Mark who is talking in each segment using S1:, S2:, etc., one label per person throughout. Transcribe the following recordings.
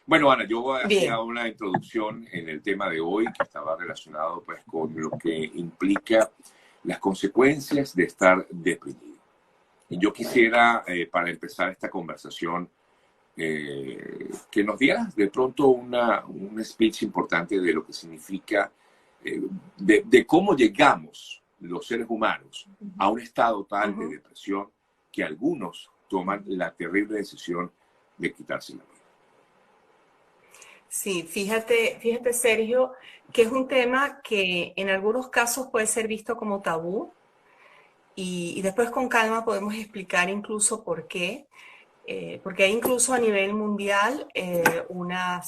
S1: Bueno, Ana, yo hacía
S2: Bien,
S1: una introducción en el tema de hoy que estaba relacionado pues con lo que implica las consecuencias de estar deprimido. Y yo quisiera, para empezar esta conversación, que nos dieras de pronto un speech importante de lo que significa, de cómo llegamos los seres humanos a un estado tal de
S2: ujú.
S1: depresión que algunos toman la terrible decisión de quitarse la vida.
S2: Sí, fíjate, Sergio, que es un tema que en algunos casos puede ser visto como tabú y después con calma podemos explicar incluso por qué. Porque hay incluso a nivel mundial una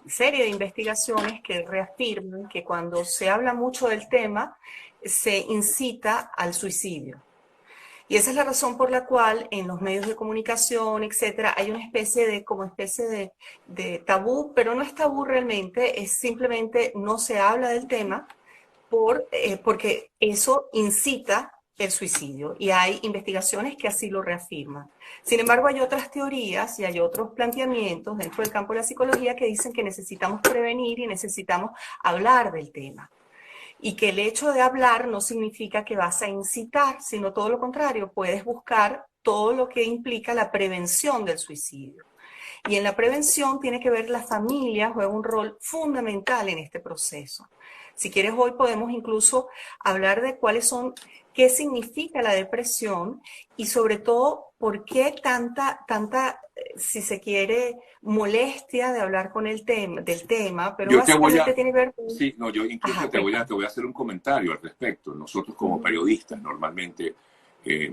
S2: serie de investigaciones que reafirman que cuando se habla mucho del tema, se incita al suicidio. Y esa es la razón por la cual en los medios de comunicación, etcétera, hay una especie de, como especie de tabú, pero no es tabú realmente, es simplemente no se habla del tema porque eso incita el suicidio y hay investigaciones que así lo reafirman. Sin embargo, hay otras teorías y hay otros planteamientos dentro del campo de la psicología que dicen que necesitamos prevenir y necesitamos hablar del tema. Y que el hecho de hablar no significa que vas a incitar, sino todo lo contrario, puedes buscar todo lo que implica la prevención del suicidio. Y en la prevención tiene que ver la familia, juega un rol fundamental en este proceso. Si quieres, hoy podemos incluso hablar de qué significa la depresión y sobre todo por qué si se quiere, molestia de hablar del tema, pero
S1: Yo te voy
S2: básicamente
S1: a,
S2: tiene que ver con...
S1: sí, no, yo incluso
S2: Ajá, cuéntame.
S1: te voy a hacer un comentario al respecto. Nosotros como
S2: Uh
S1: periodistas normalmente eh,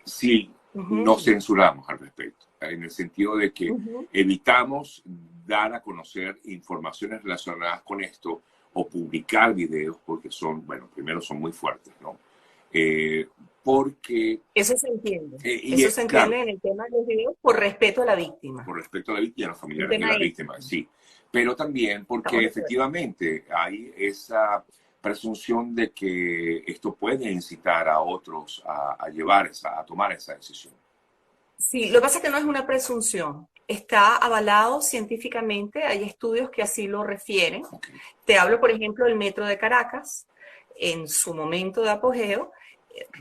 S1: sí no
S2: -huh,
S1: censuramos al respecto, en el sentido de que
S2: uh -huh.
S1: evitamos dar a conocer informaciones relacionadas con esto o publicar videos porque son, bueno, primero son muy fuertes, ¿no? Eh, porque,
S2: Eso se entiende.
S1: y
S2: Eso se
S1: claro,
S2: entiende en el tema de los videos por respeto a la víctima.
S1: con respecto a la víctima y a los
S2: Un
S1: familiares de
S2: tema
S1: la víctima,
S2: ético.
S1: sí. Pero también
S2: Estamos
S1: porque
S2: de acuerdo.
S1: efectivamente hay esa presunción de que esto puede incitar a otros a tomar esa decisión.
S2: Sí, lo que pasa es que no es una presunción. Está avalado científicamente, hay estudios que así lo refieren.
S1: Okay.
S2: Te hablo, por ejemplo, del Metro de Caracas, en su momento de apogeo.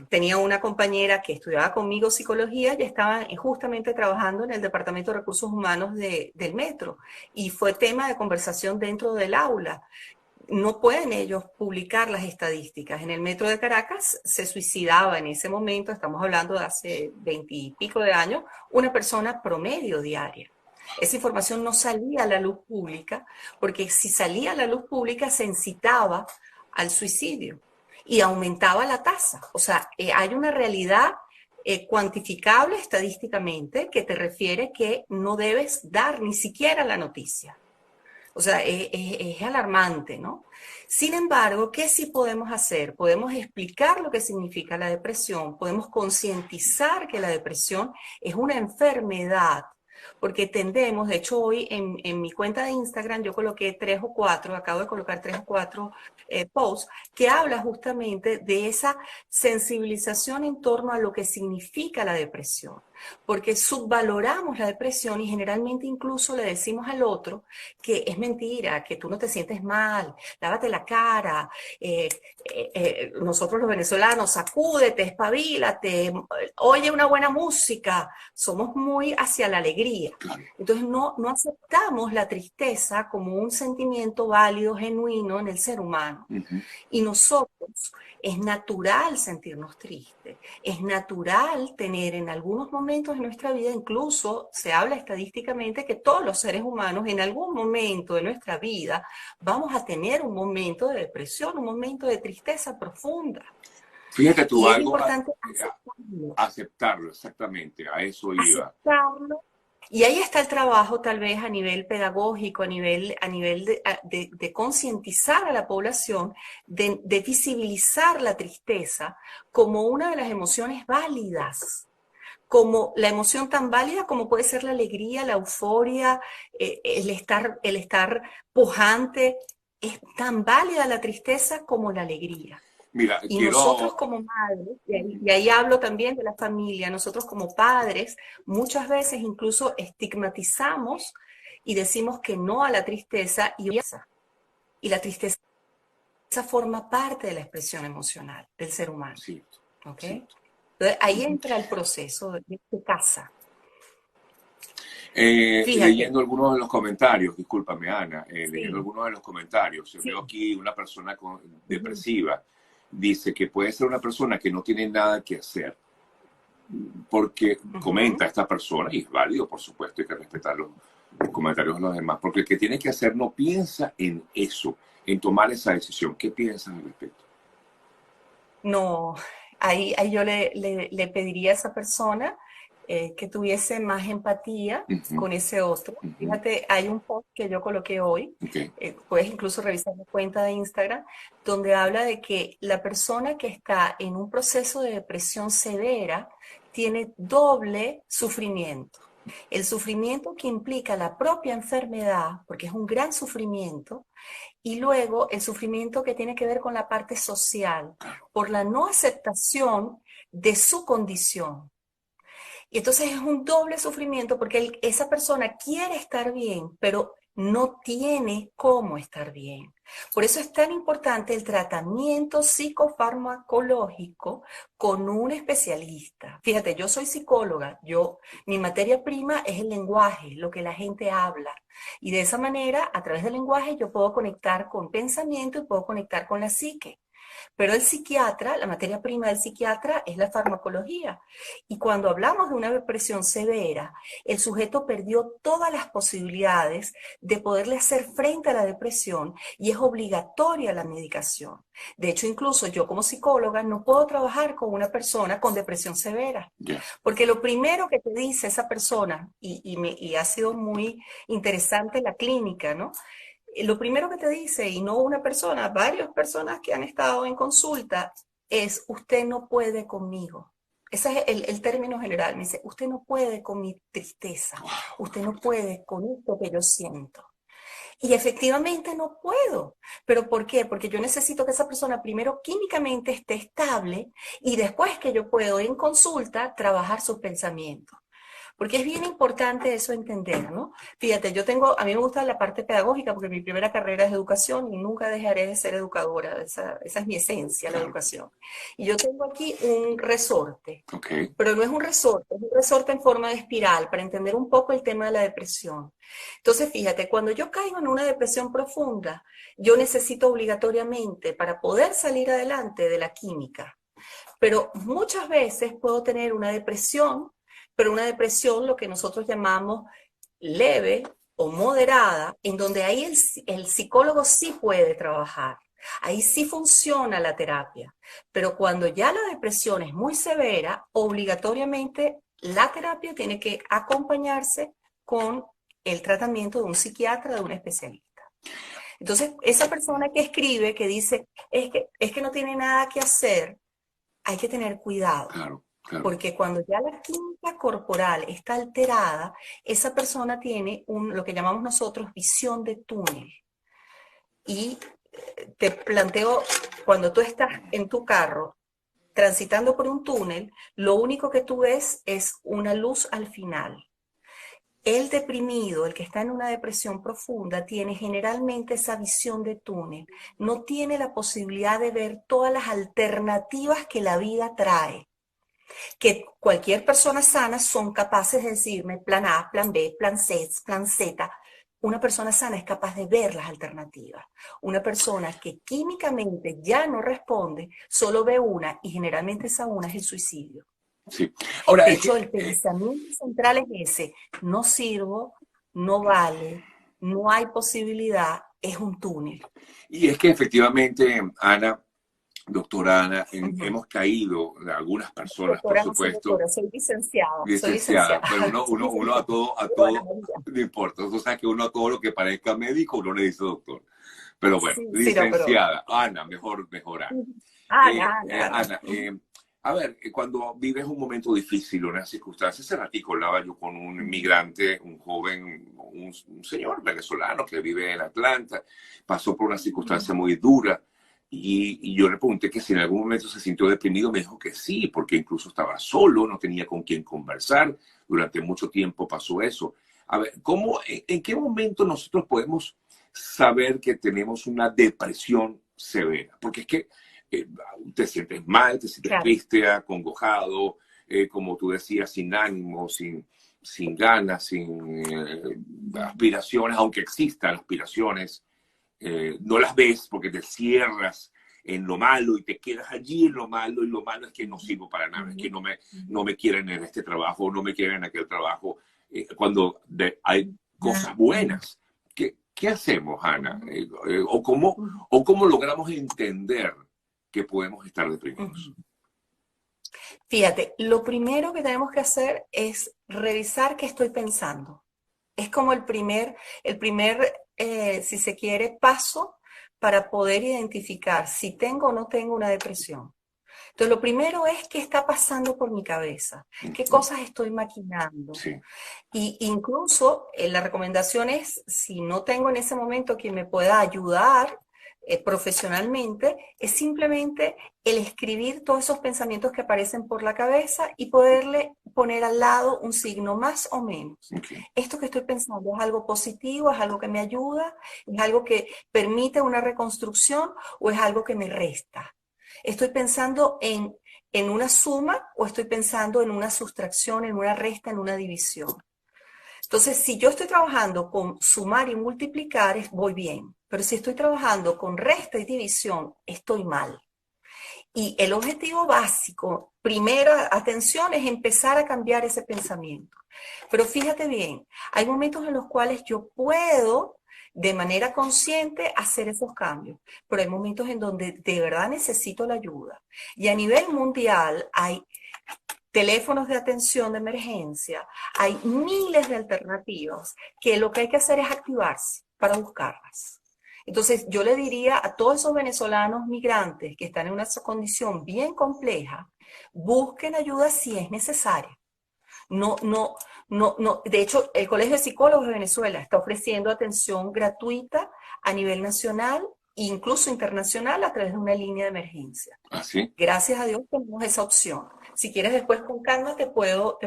S2: Tenía una compañera que estudiaba conmigo psicología y estaban justamente trabajando en el Departamento de Recursos Humanos del Metro. Y fue tema de conversación dentro del aula. No pueden ellos publicar las estadísticas. En el metro de Caracas se suicidaba en ese momento, estamos hablando de hace 20 y pico de años, una persona promedio diaria. Esa información no salía a la luz pública, porque si salía a la luz pública se incitaba al suicidio y aumentaba la tasa. O sea, hay una realidad cuantificable estadísticamente que te refiere que no debes dar ni siquiera la noticia. O sea, es alarmante, ¿no? Sin embargo, ¿qué sí podemos hacer? Podemos explicar lo que significa la depresión, podemos concientizar que la depresión es una enfermedad, porque tendemos, de hecho hoy en mi cuenta de Instagram yo coloqué tres o cuatro, acabo de colocar tres o cuatro posts, que habla justamente de esa sensibilización en torno a lo que significa la depresión, porque subvaloramos la depresión y generalmente incluso le decimos al otro que es mentira, que tú no te sientes mal, lávate la cara, nosotros los venezolanos, sacúdete, espabilate, oye una buena música, somos muy hacia la alegría.
S1: Claro.
S2: Entonces no aceptamos la tristeza como un sentimiento válido, genuino en el ser humano.
S1: Uh -huh.
S2: Y nosotros, es natural sentirnos tristes, es natural tener en algunos momentos de nuestra vida, incluso se habla estadísticamente que todos los seres humanos en algún momento de nuestra vida vamos a tener un momento de depresión, un momento de tristeza profunda.
S1: Fíjate tú
S2: Y es
S1: algo,
S2: importante aceptarlo,
S1: aceptarlo exactamente, a eso iba.
S2: aceptarlo. Y ahí está el trabajo tal vez a nivel pedagógico, a nivel de concientizar a la población, de visibilizar la tristeza como una de las emociones válidas, como la emoción tan válida como puede ser la alegría, la euforia, el estar pujante. Es tan válida la tristeza como la alegría.
S1: Mira,
S2: Y nosotros
S1: quiero,
S2: como madres, y
S1: uh
S2: ahí,
S1: -huh.
S2: y ahí hablo también de la familia, nosotros como padres, muchas veces incluso estigmatizamos y decimos que no a la tristeza y la tristeza forma parte de la expresión emocional del ser humano.
S1: Cierto,
S2: ¿Ok?
S1: cierto.
S2: Entonces, ahí entra el proceso de casa. Fíjate.
S1: Leyendo algunos de los comentarios, discúlpame Ana, leyendo
S2: Sí,
S1: algunos de los comentarios, veo
S2: sí.
S1: aquí una persona
S2: Ujú,
S1: depresiva, dice que puede ser una persona que no tiene nada que hacer, porque
S2: ujú.
S1: comenta esta persona, y es válido, por supuesto, hay que respetar los comentarios de los demás, porque el que tiene que hacer no piensa en eso, en tomar esa decisión. ¿Qué piensas al respecto?
S2: No, ahí yo le pediría a esa persona que tuviese más empatía
S1: Ujú,
S2: con ese otro.
S1: ujú,
S2: Fíjate, hay un post que yo coloqué hoy,
S1: ok,
S2: puedes incluso revisar mi cuenta de Instagram, donde habla de que la persona que está en un proceso de depresión severa tiene doble sufrimiento. El sufrimiento que implica la propia enfermedad, porque es un gran sufrimiento, y luego el sufrimiento que tiene que ver con la parte social, por la no aceptación de su condición. Y entonces es un doble sufrimiento porque esa persona quiere estar bien, pero no tiene cómo estar bien. Por eso es tan importante el tratamiento psicofarmacológico con un especialista. Fíjate, yo soy psicóloga, mi materia prima es el lenguaje, lo que la gente habla. Y de esa manera, a través del lenguaje, yo puedo conectar con pensamiento y puedo conectar con la psique. Pero el psiquiatra, la materia prima del psiquiatra es la farmacología. Y cuando hablamos de una depresión severa, el sujeto perdió todas las posibilidades de poderle hacer frente a la depresión y es obligatoria la medicación. De hecho, incluso yo como psicóloga no puedo trabajar con una persona con depresión severa,
S1: ya.
S2: porque lo primero que te dice esa persona, y ha sido muy interesante la clínica, ¿no? Lo primero que te dice, y no una persona, varias personas que han estado en consulta, es usted no puede conmigo. Ese es el término general. Me dice, usted no puede con mi tristeza,
S1: Wow, qué
S2: usted no
S1: fuerte.
S2: puede con esto que yo siento. Y efectivamente no puedo. ¿Pero por qué? Porque yo necesito que esa persona primero químicamente esté estable y después que yo puedo en consulta trabajar sus pensamientos. Porque es bien importante eso entender, ¿no? Fíjate, a mí me gusta la parte pedagógica porque mi primera carrera es educación y nunca dejaré de ser educadora. Esa es mi esencia, la
S1: Claro,
S2: educación. Y yo tengo aquí un resorte,
S1: ok,
S2: pero no es un resorte en forma de espiral para entender un poco el tema de la depresión. Entonces, fíjate, cuando yo caigo en una depresión profunda, yo necesito obligatoriamente, para poder salir adelante, de la química. Pero muchas veces puedo tener una depresión, pero una depresión lo que nosotros llamamos leve o moderada, en donde ahí el psicólogo sí puede trabajar. Ahí sí funciona la terapia. Pero cuando ya la depresión es muy severa, obligatoriamente la terapia tiene que acompañarse con el tratamiento de un psiquiatra, de un especialista. Entonces, esa persona que escribe, que dice, es que no tiene nada que hacer, hay que tener cuidado,
S1: claro, claro.
S2: porque cuando ya la química corporal está alterada, esa persona tiene lo que llamamos nosotros visión de túnel. Y te planteo, cuando tú estás en tu carro transitando por un túnel, lo único que tú ves es una luz al final. El deprimido, el que está en una depresión profunda, tiene generalmente esa visión de túnel, no tiene la posibilidad de ver todas las alternativas que la vida trae, que cualquier persona sana son capaces de decirme plan A, plan B, plan C, plan Z. Una persona sana es capaz de ver las alternativas. Una persona que químicamente ya no responde, solo ve una y generalmente esa una es el suicidio.
S1: Sí. Ahora,
S2: De
S1: es
S2: hecho,
S1: que,
S2: el pensamiento central es ese, no sirvo, no vale, no hay posibilidad, es un túnel.
S1: y es que efectivamente, Ana, doctora Ana,
S2: Ujú.
S1: hemos caído, algunas personas, por
S2: Doctora, no soy
S1: supuesto,
S2: doctora, soy licenciada, soy
S1: licenciada,
S2: licenciada,
S1: pero uno,
S2: soy
S1: uno, uno
S2: licenciada.
S1: a
S2: Bueno,
S1: todo, no importa. O sea, que uno a todo lo que parezca médico, uno le dice doctor. Pero bueno,
S2: sí, sí, no, pero
S1: licenciada, Ana, mejor Ana.
S2: Ana, Ana.
S1: Ana, a ver, cuando vives un momento difícil, una circunstancia, hace ratico hablaba yo con un inmigrante, un joven, un señor venezolano que vive en Atlanta, pasó por una circunstancia muy dura y yo le pregunté que si en algún momento se sintió deprimido, me dijo que sí, porque incluso estaba solo, no tenía con quién conversar, durante mucho tiempo pasó eso. A ver, en qué momento nosotros podemos saber que tenemos una depresión severa? Porque es que te sientes mal, te sientes
S2: Claro.
S1: triste, acongojado, como tú decías, sin ánimo, sin ganas, sin aspiraciones, aunque existan aspiraciones, no las ves porque te cierras en lo malo y te quedas allí en lo malo es que no sirvo para nada, es que no me quieren en este trabajo, no me quieren en aquel trabajo, hay cosas buenas. ¿Qué hacemos, Ana? O cómo logramos entender que podemos estar deprimidos?
S2: Fíjate, lo primero que tenemos que hacer es revisar qué estoy pensando. Es como si se quiere, paso para poder identificar si tengo o no tengo una depresión. Entonces, lo primero es qué está pasando por mi cabeza, qué cosas estoy maquinando.
S1: Sí.
S2: Y incluso la recomendación es, si no tengo en ese momento quien me pueda ayudar profesionalmente, es simplemente el escribir todos esos pensamientos que aparecen por la cabeza y poderle poner al lado un signo más o menos.
S1: Okay.
S2: Esto que estoy pensando es algo positivo, es algo que me ayuda, es algo que permite una reconstrucción o es algo que me resta. Estoy pensando en una suma o estoy pensando en una sustracción, en una resta, en una división. Entonces, si yo estoy trabajando con sumar y multiplicar, voy bien. Pero si estoy trabajando con resta y división, estoy mal. Y el objetivo básico, primera atención, es empezar a cambiar ese pensamiento. Pero fíjate bien, hay momentos en los cuales yo puedo, de manera consciente, hacer esos cambios. Pero hay momentos en donde de verdad necesito la ayuda. Y a nivel mundial hay teléfonos de atención de emergencia, hay miles de alternativas que lo que hay que hacer es activarse para buscarlas. Entonces, yo le diría a todos esos venezolanos migrantes que están en una condición bien compleja, busquen ayuda si es necesaria. No. De hecho, el Colegio de Psicólogos de Venezuela está ofreciendo atención gratuita a nivel nacional e incluso internacional a través de una línea de emergencia.
S1: ¿Ah, sí?
S2: Gracias a Dios tenemos esa opción. Si quieres después con calma te puedo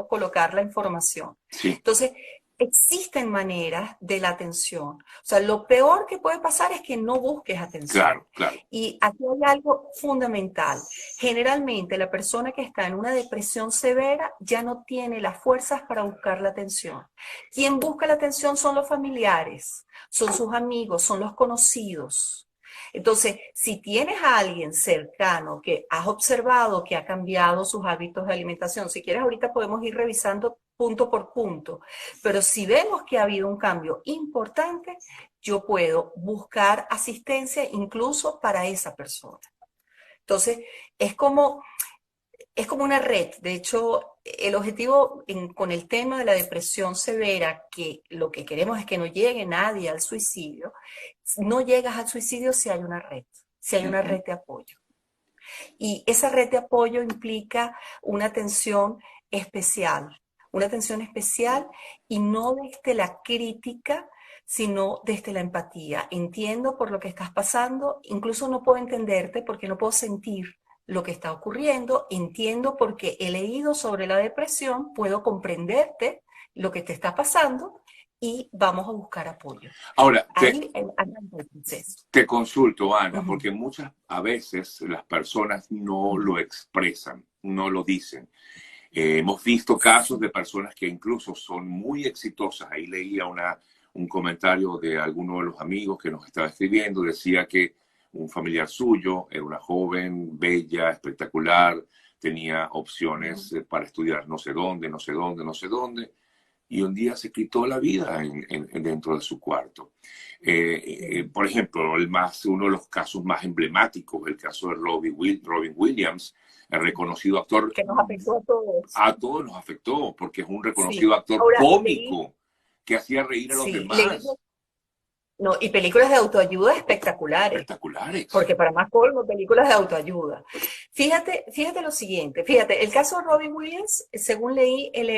S2: colocar la información.
S1: Sí.
S2: Entonces, existen maneras de la atención. O sea, lo peor que puede pasar es que no busques atención.
S1: Claro, claro.
S2: Y aquí hay algo fundamental. Generalmente la persona que está en una depresión severa ya no tiene las fuerzas para buscar la atención. Quien busca la atención son los familiares, son sus amigos, son los conocidos. Entonces, si tienes a alguien cercano que has observado que ha cambiado sus hábitos de alimentación, si quieres ahorita podemos ir revisando punto por punto, pero si vemos que ha habido un cambio importante, yo puedo buscar asistencia incluso para esa persona. Entonces, es como una red. De hecho, el objetivo con el tema de la depresión severa, que lo que queremos es que no llegue nadie al suicidio, no llegas al suicidio si hay una red, si hay una red de apoyo. Y esa red de apoyo implica una atención especial y no desde la crítica, sino desde la empatía. Entiendo por lo que estás pasando, incluso no puedo entenderte porque no puedo sentir lo que está ocurriendo, entiendo porque he leído sobre la depresión, puedo comprenderte lo que te está pasando y vamos a buscar apoyo.
S1: Ahora,
S2: te
S1: consulto, Ana, porque a veces las personas no lo expresan, no lo dicen. Hemos visto casos de personas que incluso son muy exitosas. Ahí leía un comentario de alguno de los amigos que nos estaba escribiendo, decía que un familiar suyo era una joven, bella, espectacular, tenía opciones para estudiar no sé dónde, y un día se quitó la vida dentro de su cuarto. Por ejemplo, uno de los casos más emblemáticos, el caso de Robin Williams, el reconocido actor.
S2: Que nos afectó a todos.
S1: A todos nos afectó, porque es un reconocido actor cómico que hacía reír a los demás.
S2: No, y películas de autoayuda espectaculares.
S1: Espectaculares.
S2: Porque para más colmo, películas de autoayuda. Fíjate lo siguiente. Fíjate, el caso de Robin Williams, según leí, él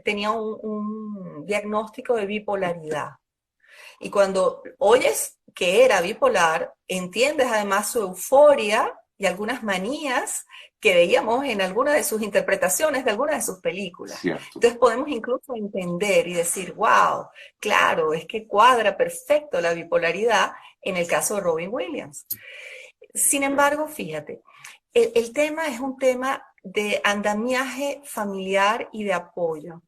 S2: tenía un diagnóstico de bipolaridad. Y cuando oyes que era bipolar, entiendes además su euforia y algunas manías que veíamos en alguna de sus interpretaciones de alguna de sus películas.
S1: Cierto.
S2: Entonces podemos incluso entender y decir, wow, claro, es que cuadra perfecto la bipolaridad en el caso de Robin Williams. Sin embargo, fíjate, el tema es un tema de andamiaje familiar y de apoyo.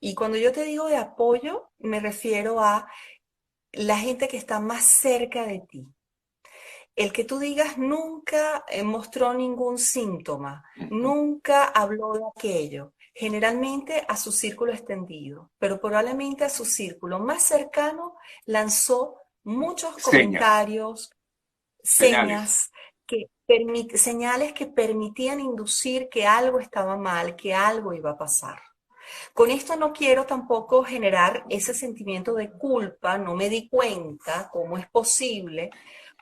S2: Y cuando yo te digo de apoyo, me refiero a la gente que está más cerca de ti. El que tú digas nunca mostró ningún síntoma, nunca habló de aquello, generalmente a su círculo extendido, pero probablemente a su círculo más cercano lanzó muchos comentarios, señales que permitían inducir que algo estaba mal, que algo iba a pasar. Con esto no quiero tampoco generar ese sentimiento de culpa, no me di cuenta cómo es posible,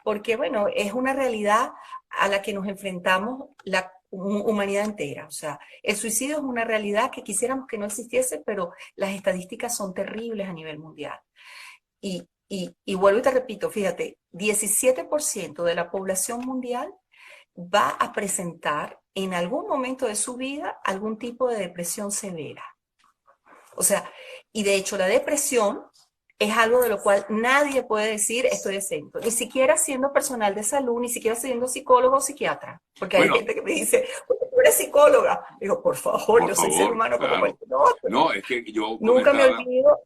S2: porque bueno, es una realidad a la que nos enfrentamos la humanidad entera. O sea, el suicidio es una realidad que quisiéramos que no existiese, pero las estadísticas son terribles a nivel mundial. Y vuelvo y te repito, fíjate, 17% de la población mundial va a presentar en algún momento de su vida algún tipo de depresión severa. O sea, y de hecho la depresión es algo de lo cual nadie puede decir estoy exento, ni siquiera siendo personal de salud, ni siquiera siendo psicólogo o psiquiatra, porque hay gente que me dice, tú eres psicóloga. Digo, por favor, yo soy ser humano como cualquier otro.
S1: No, es que yo
S2: nunca me olvido.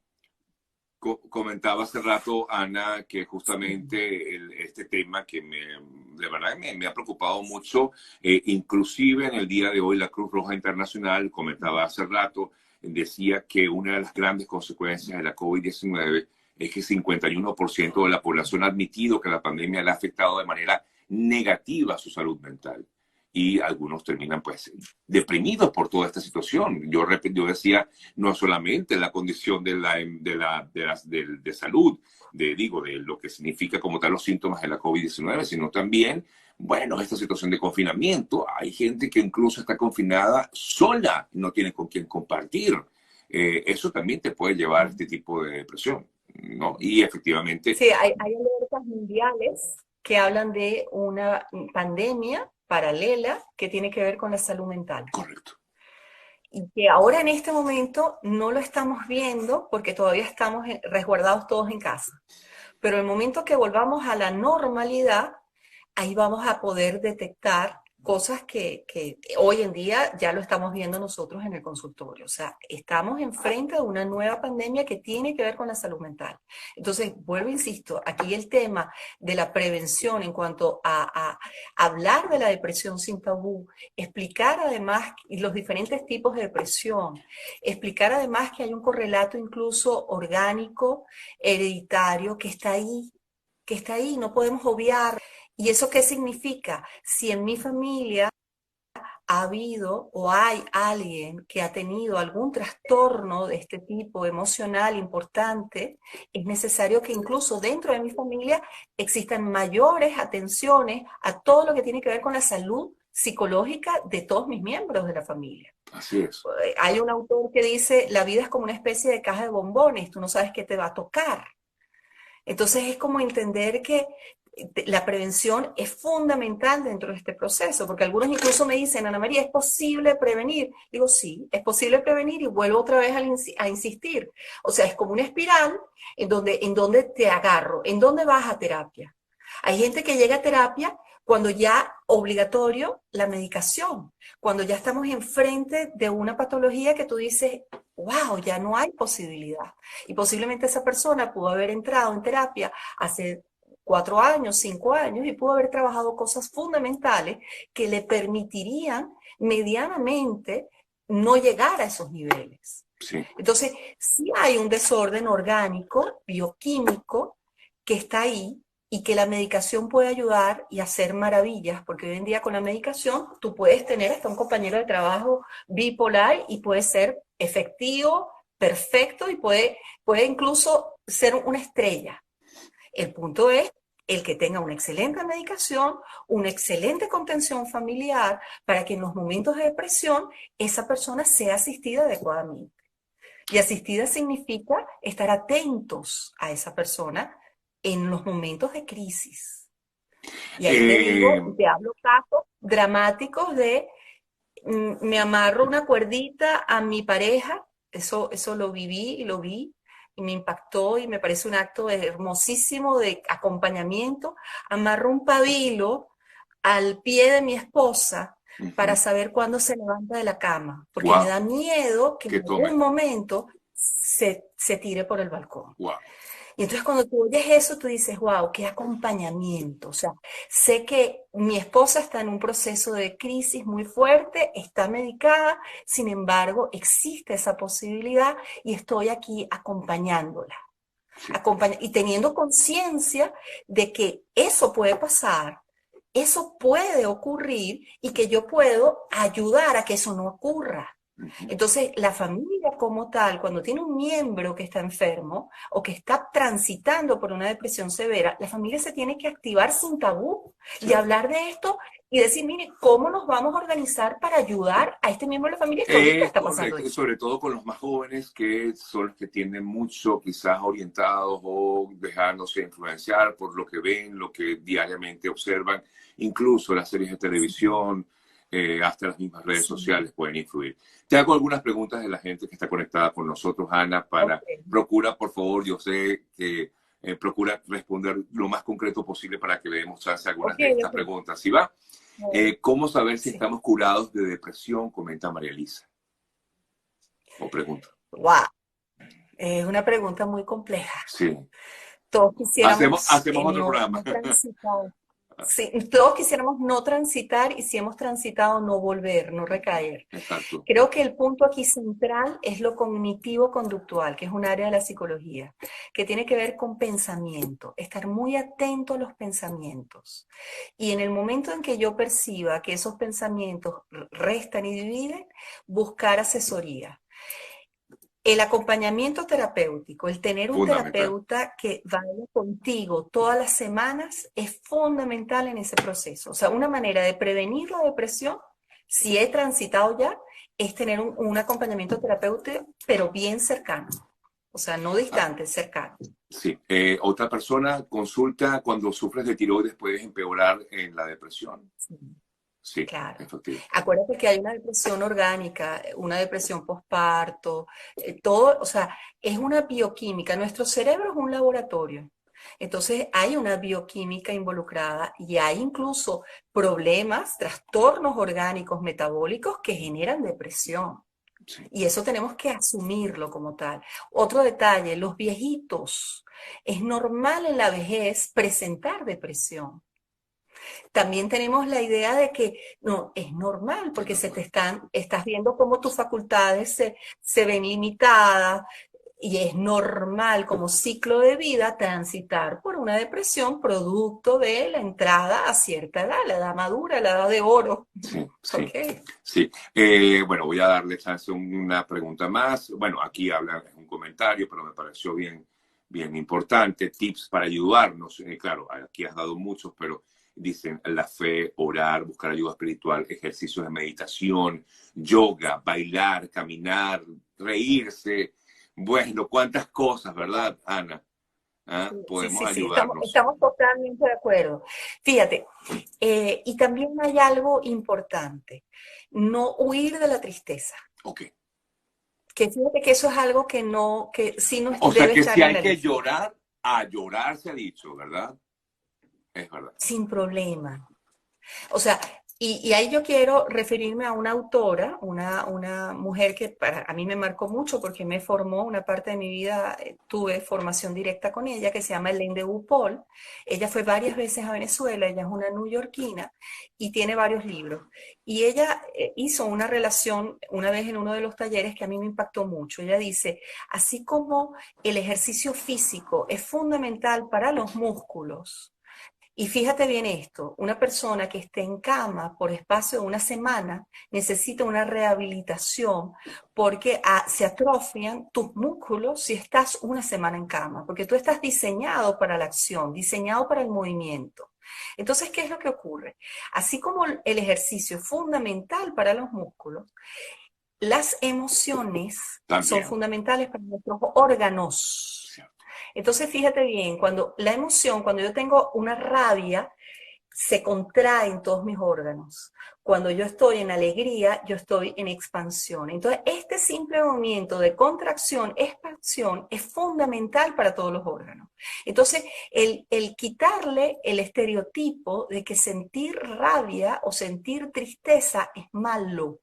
S1: Comentaba hace rato, Ana, que justamente este tema que de verdad me ha preocupado mucho, inclusive en el día de hoy la Cruz Roja Internacional, comentaba hace rato, decía que una de las grandes consecuencias de la COVID-19 es que 51% de la población ha admitido que la pandemia le ha afectado de manera negativa a su salud mental. Y algunos terminan pues deprimidos por toda esta situación. Yo decía, no solamente la condición de salud, de lo que significa como tal los síntomas de la COVID-19, sino también, bueno, esta situación de confinamiento. Hay gente que incluso está confinada sola, no tiene con quién compartir. Eso también te puede llevar a este tipo de depresión, ¿no? Y efectivamente...
S2: Sí, hay alertas mundiales que hablan de una pandemia paralela que tiene que ver con la salud mental.
S1: Correcto.
S2: Y que ahora en este momento no lo estamos viendo porque todavía estamos resguardados todos en casa. Pero el momento que volvamos a la normalidad, ahí vamos a poder detectar cosas que hoy en día ya lo estamos viendo nosotros en el consultorio. O sea, estamos enfrente de una nueva pandemia que tiene que ver con la salud mental. Entonces, vuelvo, insisto, aquí el tema de la prevención en cuanto a hablar de la depresión sin tabú, explicar además los diferentes tipos de depresión, explicar además que hay un correlato incluso orgánico, hereditario, que está ahí, no podemos obviar. ¿Y eso qué significa? Si en mi familia ha habido o hay alguien que ha tenido algún trastorno de este tipo emocional importante, es necesario que incluso dentro de mi familia existan mayores atenciones a todo lo que tiene que ver con la salud psicológica de todos mis miembros de la familia.
S1: Así es.
S2: Hay un autor que dice, la vida es como una especie de caja de bombones, tú no sabes qué te va a tocar. Entonces es como entender que la prevención es fundamental dentro de este proceso, porque algunos incluso me dicen, Ana María, ¿es posible prevenir? Digo, sí, es posible prevenir y vuelvo otra vez a insistir. O sea, es como una espiral en donde te agarro, en donde vas a terapia. Hay gente que llega a terapia cuando ya obligatorio la medicación, cuando ya estamos enfrente de una patología que tú dices, wow, ya no hay posibilidad. Y posiblemente esa persona pudo haber entrado en terapia hace 4 años, 5 años, y pudo haber trabajado cosas fundamentales que le permitirían medianamente no llegar a esos niveles.
S1: Sí.
S2: Entonces, sí hay un desorden orgánico, bioquímico, que está ahí y que la medicación puede ayudar y hacer maravillas, porque hoy en día con la medicación tú puedes tener hasta un compañero de trabajo bipolar y puede ser efectivo, perfecto y puede incluso ser una estrella. El punto es el que tenga una excelente medicación, una excelente contención familiar, para que en los momentos de depresión esa persona sea asistida adecuadamente. Y asistida significa estar atentos a esa persona en los momentos de crisis. Y ahí te
S1: Eh,
S2: digo, te hablo casos dramáticos de me amarro una cuerdita a mi pareja, eso lo viví y lo vi y me impactó y me parece un acto hermosísimo de acompañamiento. Amarro un pabilo al pie de mi esposa para
S1: Ujú.
S2: saber cuándo se levanta de la cama, porque me
S1: Wow,
S2: da miedo que en
S1: que
S2: algún
S1: tome.
S2: momento se tire por el balcón.
S1: Wow.
S2: Y entonces cuando tú oyes eso, tú dices, wow, qué acompañamiento. O sea, sé que mi esposa está en un proceso de crisis muy fuerte, está medicada, sin embargo, existe esa posibilidad y estoy aquí acompañándola.
S1: Sí.
S2: Y teniendo conciencia de que eso puede pasar, eso puede ocurrir y que yo puedo ayudar a que eso no ocurra.
S1: Ujú.
S2: Entonces, la familia como tal, cuando tiene un miembro que está enfermo o que está transitando por una depresión severa, la familia se tiene que activar sin tabú y
S1: Cierto.
S2: hablar de esto y decir, mire, ¿cómo nos vamos a organizar para ayudar a este miembro de la familia que ahorita está pasando
S1: Correcto, y
S2: esto?
S1: sobre todo con los más jóvenes que son los que tienden mucho quizás orientados o dejándose influenciar por lo que ven, lo que diariamente observan, incluso las series de
S2: Sí,
S1: televisión, hasta las mismas redes
S2: sí.
S1: sociales pueden influir. Te hago algunas preguntas de la gente que está conectada con nosotros, Ana,
S2: Ok,
S1: procura, por favor, yo sé que procura responder lo más concreto posible para que le demos chance a algunas
S2: ok,
S1: de estas
S2: ok.
S1: preguntas. ¿Sí va?
S2: Bueno,
S1: ¿Cómo saber si
S2: sí.
S1: estamos curados de depresión? Comenta María Elisa. O pregunta.
S2: Wow, es una pregunta muy compleja.
S1: Sí.
S2: Todos
S1: Hacemos,
S2: quisiéramos
S1: hacemos otro programa.
S2: no transitar. Sí, todos quisiéramos no transitar y si hemos transitado no volver, no recaer.
S1: Exacto.
S2: Creo que el punto aquí central es lo cognitivo-conductual, que es un área de la psicología, que tiene que ver con pensamiento, estar muy atento a los pensamientos. Y en el momento en que yo perciba que esos pensamientos restan y dividen, buscar asesoría. El acompañamiento terapéutico, el tener un
S1: Fundamental.
S2: terapeuta que vaya contigo todas las semanas es fundamental en ese proceso. O sea, una manera de prevenir la depresión, si he transitado ya, es tener un acompañamiento terapéutico, pero bien cercano. O sea, no
S1: Ah,
S2: distante, cercano.
S1: sí. Otra persona consulta cuando sufres de tiroides puedes empeorar en la depresión.
S2: Sí,
S1: Sí,
S2: claro.
S1: efectivo.
S2: Acuérdate que hay una depresión orgánica, una depresión postparto, todo, o sea, es una bioquímica. Nuestro cerebro es un laboratorio. Entonces hay una bioquímica involucrada y hay incluso problemas, trastornos orgánicos metabólicos que generan depresión.
S1: Sí.
S2: Y eso tenemos que asumirlo como tal. Otro detalle, los viejitos. Es normal en la vejez presentar depresión. También tenemos la idea de que no, es normal
S1: Es
S2: porque
S1: normal.
S2: estás viendo cómo tus facultades se ven limitadas y es normal como ciclo de vida transitar por una depresión producto de la entrada a cierta edad, la edad madura, la edad de oro.
S1: Sí, sí,
S2: ¿Ok?
S1: sí. Bueno, voy a darle chance a una pregunta más. Bueno, aquí habla, es un comentario, pero me pareció bien, bien importante. Tips para ayudarnos. Claro, aquí has dado muchos, pero dicen la fe, orar, buscar ayuda espiritual, ejercicios de meditación, yoga, bailar, caminar, reírse. Bueno, cuántas cosas, ¿verdad, Ana? ¿Ah?
S2: Sí,
S1: Podemos
S2: sí, sí, estamos,
S1: ayudarnos.
S2: estamos totalmente de acuerdo. Fíjate, y también hay algo importante, no huir de la tristeza.
S1: Ok.
S2: Que fíjate que eso es algo que no, que sí no
S1: O sea
S2: debe
S1: que
S2: estar
S1: si
S2: en
S1: hay
S2: la
S1: que
S2: lista,
S1: llorar, a llorar se ha dicho, ¿verdad? Es verdad.
S2: sin problema. O sea, y ahí yo quiero referirme a una autora, una mujer que para a mí me marcó mucho porque me formó una parte de mi vida, tuve formación directa con ella, que se llama Elaine de Paul. Ella fue varias veces a Venezuela, ella es una neoyorquina y tiene varios libros. Y ella hizo una relación una vez en uno de los talleres que a mí me impactó mucho. Ella dice, así como el ejercicio físico es fundamental para los músculos, y fíjate bien esto, una persona que esté en cama por espacio de una semana necesita una rehabilitación porque se atrofian tus músculos si estás una semana en cama, porque tú estás diseñado para la acción, diseñado para el movimiento. Entonces, ¿qué es lo que ocurre? Así como el ejercicio es fundamental para los músculos, las emociones son
S1: También.
S2: fundamentales para nuestros órganos.
S1: Cierto.
S2: Entonces, fíjate bien, cuando la emoción, cuando yo tengo una rabia, se contraen todos mis órganos. Cuando yo estoy en alegría, yo estoy en expansión. Entonces, este simple movimiento de contracción, expansión, es fundamental para todos los órganos. Entonces, el quitarle el estereotipo de que sentir rabia o sentir tristeza es malo.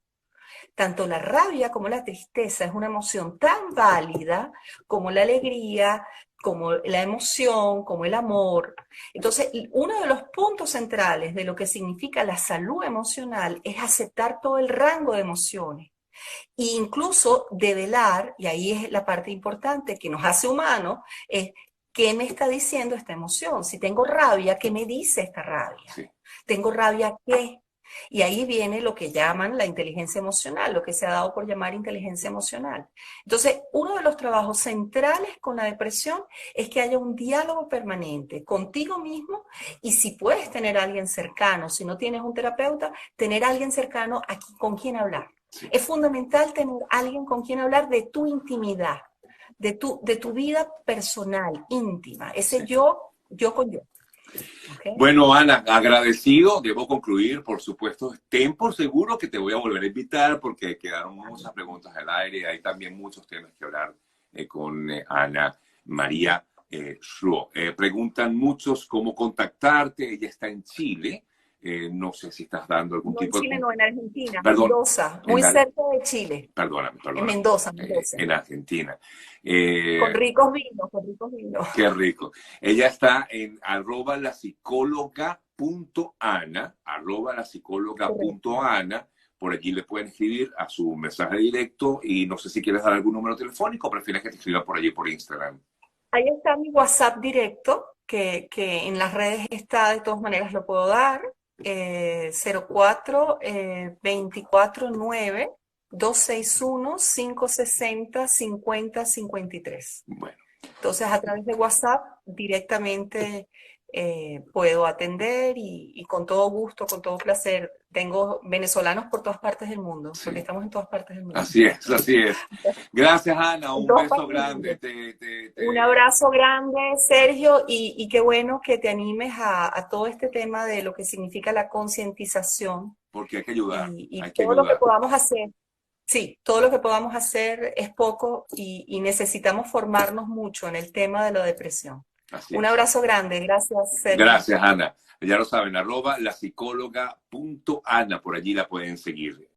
S2: Tanto la rabia como la tristeza es una emoción tan válida como la alegría, como la emoción, como el amor. Entonces, uno de los puntos centrales de lo que significa la salud emocional es aceptar todo el rango de emociones. E incluso develar, y ahí es la parte importante que nos hace humanos, es qué me está diciendo esta emoción. Si tengo rabia, ¿qué me dice esta rabia?
S1: Sí.
S2: ¿Tengo rabia qué? Y ahí viene lo que llaman la inteligencia emocional, lo que se ha dado por llamar inteligencia emocional. Entonces, uno de los trabajos centrales con la depresión es que haya un diálogo permanente contigo mismo y si puedes tener a alguien cercano, si no tienes un terapeuta, tener a alguien cercano con quien hablar.
S1: Sí.
S2: Es fundamental tener a alguien con quien hablar de tu intimidad, de tu vida personal, íntima, ese
S1: Sí.
S2: yo con yo. Okay.
S1: Bueno, Ana, agradecido, debo concluir, por supuesto, ten por seguro que te voy a volver a invitar porque quedaron muchas preguntas al aire y hay también muchos temas que hablar con Ana María Schluo. Preguntan muchos cómo contactarte, ella está en Chile, no sé si estás dando algún
S2: No en
S1: tipo
S2: Chile,
S1: de...
S2: no, en Argentina,
S1: Perdón,
S2: Mendoza, muy cerca de Chile.
S1: Perdóname,
S2: En
S1: perdóname,
S2: Mendoza, Mendoza.
S1: en Argentina.
S2: Con ricos vinos, con ricos vinos.
S1: Qué rico. Ella está en @lapsicóloga.ana, @lapsicóloga.ana. Por allí le pueden escribir a su mensaje directo y no sé si quieres dar algún número telefónico o prefieres que te escriban por allí por Instagram.
S2: Ahí está mi WhatsApp directo, que en las redes está, de todas maneras lo puedo dar, 04 249 261 560 5053.
S1: Bueno,
S2: Entonces, a través de WhatsApp directamente puedo atender y con todo gusto, con todo placer. Tengo venezolanos por todas partes del mundo,
S1: sí.
S2: porque estamos en todas partes del mundo.
S1: Así es, así es. Gracias, Ana. Un beso grande.
S2: Un abrazo grande, Sergio, y qué bueno que te animes a todo este tema de lo que significa la concientización.
S1: Porque hay que ayudar.
S2: Y
S1: Hay que
S2: todo lo que
S1: ayudar.
S2: podamos hacer. Sí, todo lo que podamos hacer es poco y necesitamos formarnos mucho en el tema de la depresión.
S1: Así
S2: Un
S1: es.
S2: abrazo grande, gracias, Sergio.
S1: Gracias, Ana. Ya lo saben, @lapsicóloga.ana, por allí la pueden seguir.